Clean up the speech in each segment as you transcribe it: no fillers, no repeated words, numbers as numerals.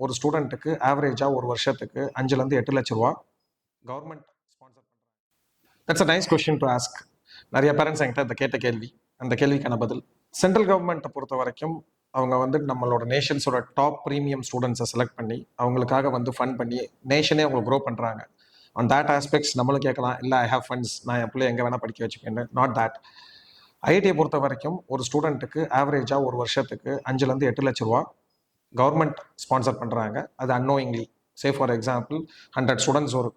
ஒரு ஸ்டூடெண்ட்டுக்கு ஆவரேஜாக ஒரு வருஷத்துக்கு 5லேருந்து 8 லட்ச ரூபா கவர்மெண்ட் ஸ்பான்சர் பண்ணுறாங்க. That's a nice question to ask. நிறைய பேரண்ட்ஸ் என்கிட்ட அந்த கேட்ட கேள்வி, அந்த கேள்விக்கான பதில். சென்ட்ரல் கவர்மெண்ட்டை பொறுத்த வரைக்கும் அவங்க வந்து நம்மளோட நேஷன்ஸோட டாப் ப்ரீமியம் ஸ்டூடெண்ட்ஸை செலக்ட் பண்ணி அவங்களுக்காக வந்து ஃபண்ட் பண்ணி நேஷனே அவங்க க்ரோ பண்ணுறாங்க. ஆன் தேட் ஆஸ்பெக்ட்ஸ் நம்மளும் கேட்கலாம், இல்லை ஐ ஹேவ் ஃபண்ட்ஸ், நான் என் பிள்ளை எங்கே வேணால் படிக்க வச்சுக்கேன்னு. Not that. ஐஐடியை பொறுத்த வரைக்கும் ஒரு ஸ்டூடெண்ட்டுக்கு ஆவரேஜாக ஒரு வருஷத்துக்கு 5லேருந்து 8 லட்ச ரூபா கவர்மெண்ட் ஸ்பான்சர் பண்ணுறாங்க. அது annoyingly. Say for example 100 students ஒரு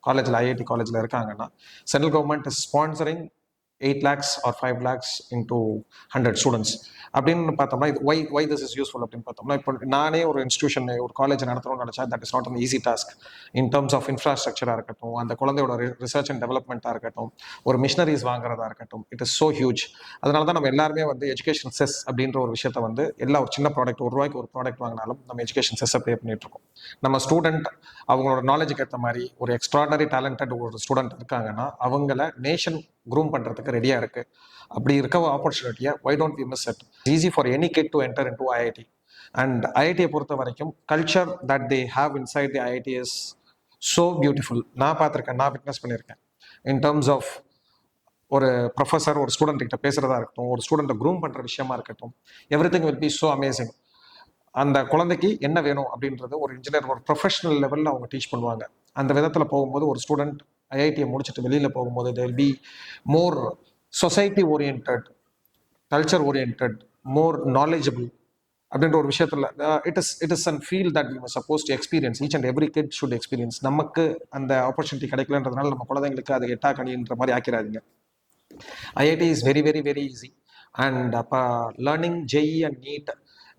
காலேஜில், ஐஐடி காலேஜில் இருக்காங்கன்னா, central government is sponsoring 8 lakhs or 5 lakhs into 100 students அப்படின்னு பார்த்தோம்னா, இது வை திஸ் இஸ் யூஸ்ஃபுல் அப்படின்னு பார்த்தோம்னா, இப்போ நானே ஒரு இன்ஸ்டியூஷன், ஒரு காலேஜ் நடத்துகிறோம்னு நினச்சா that is not an easy task. In terms of இன்ஃப்ராஸ்ட்ரக்சராக இருக்கட்டும், அந்த குழந்தையோட ரிசர்ச் அண்ட் டெவலப்மெண்ட்டாக இருக்கட்டும், ஒரு மிஷனரிஸ் வாங்குறதா இருக்கட்டும், இட் இஸ் ஸோ ஹியூஜ். அதனால தான் நம்ம எல்லாருமே வந்து எஜுகேஷன் செஸ் அப்படின்ற ஒரு விஷயத்தை வந்து எல்லா ஒரு சின்ன ப்ராடக்ட், ₹1 ஒரு ப்ராடக்ட் வாங்கினாலும் நம்ம எஜுகேஷன் செஸ்ஸை பே பண்ணிட்டு இருக்கோம். நம்ம ஸ்டூடெண்ட் அவங்களோட நாலேஜுக்கு ஏற்ற மாதிரி ஒரு எக்ஸ்ட்ராடனரி டேலண்டட் ஒரு ஸ்டூடெண்ட் இருக்காங்கன்னா அவங்கள நேஷன் க்ரூம் பண்ணுறதுக்கு ரெடியாக இருக்குது. அப்படி இருக்க ஆப்பர்ச்சுனிட்டியை why don't we miss it. Easy for any kid to enter into IIT. And ஐஐடியை பொறுத்த வரைக்கும் culture that they have inside the IIT is so beautiful. நான் பார்த்துருக்கேன், நான் விட்னஸ் பண்ணியிருக்கேன். இன் டர்ம்ஸ் ஆஃப் ஒரு ப்ரொஃபஸர் ஒரு ஸ்டூடெண்ட் கிட்ட பேசுகிறதா இருக்கட்டும், ஒரு ஸ்டூடெண்ட்டை க்ரூம் பண்ணுற விஷயமா இருக்கட்டும், everything will be so amazing. அந்த குழந்தைக்கு என்ன வேணும் அப்படின்றது ஒரு இன்ஜினியர் ஒரு ப்ரொஃபஷனல் லெவலில் அவங்க டீச் பண்ணுவாங்க. அந்த விதத்தில் போகும்போது ஒரு ஸ்டூடெண்ட் ஐஐடியை முடிச்சுட்டு வெளியில் போகும்போது there will be more society oriented, culture oriented, more knowledgeable அப்படின்ற ஒரு விஷயத்தில் it is an feel that we suppose to experience. Each and every kid should experience. நமக்கு அந்த ஆப்பர்ச்சுனிட்டி கிடைக்கலன்றதுனால நம்ம குழந்தைங்களுக்கு அது எட்டா கணின்ற மாதிரி ஆக்கிறாதீங்க. IIT is very very very easy. And அப்போ learning JEE and NEET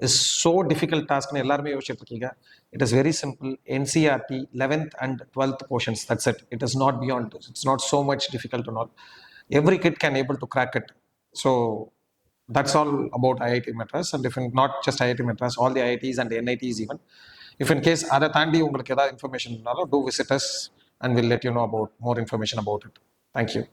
is so difficult டாஸ்க்னு எல்லாருமே யோசிச்சுட்டு இருக்கீங்க. It is very simple. NCERT 11th and 12th portions, that's it. It is not beyond. It's not so much difficult to know. Every kid can able to crack it. So that's all about IIT Madras. And if not just IIT Madras, all the IITs and the NITs even. If in case other thandi ungalku edha information do visit us and we'll let you know about more information about it. Thank you.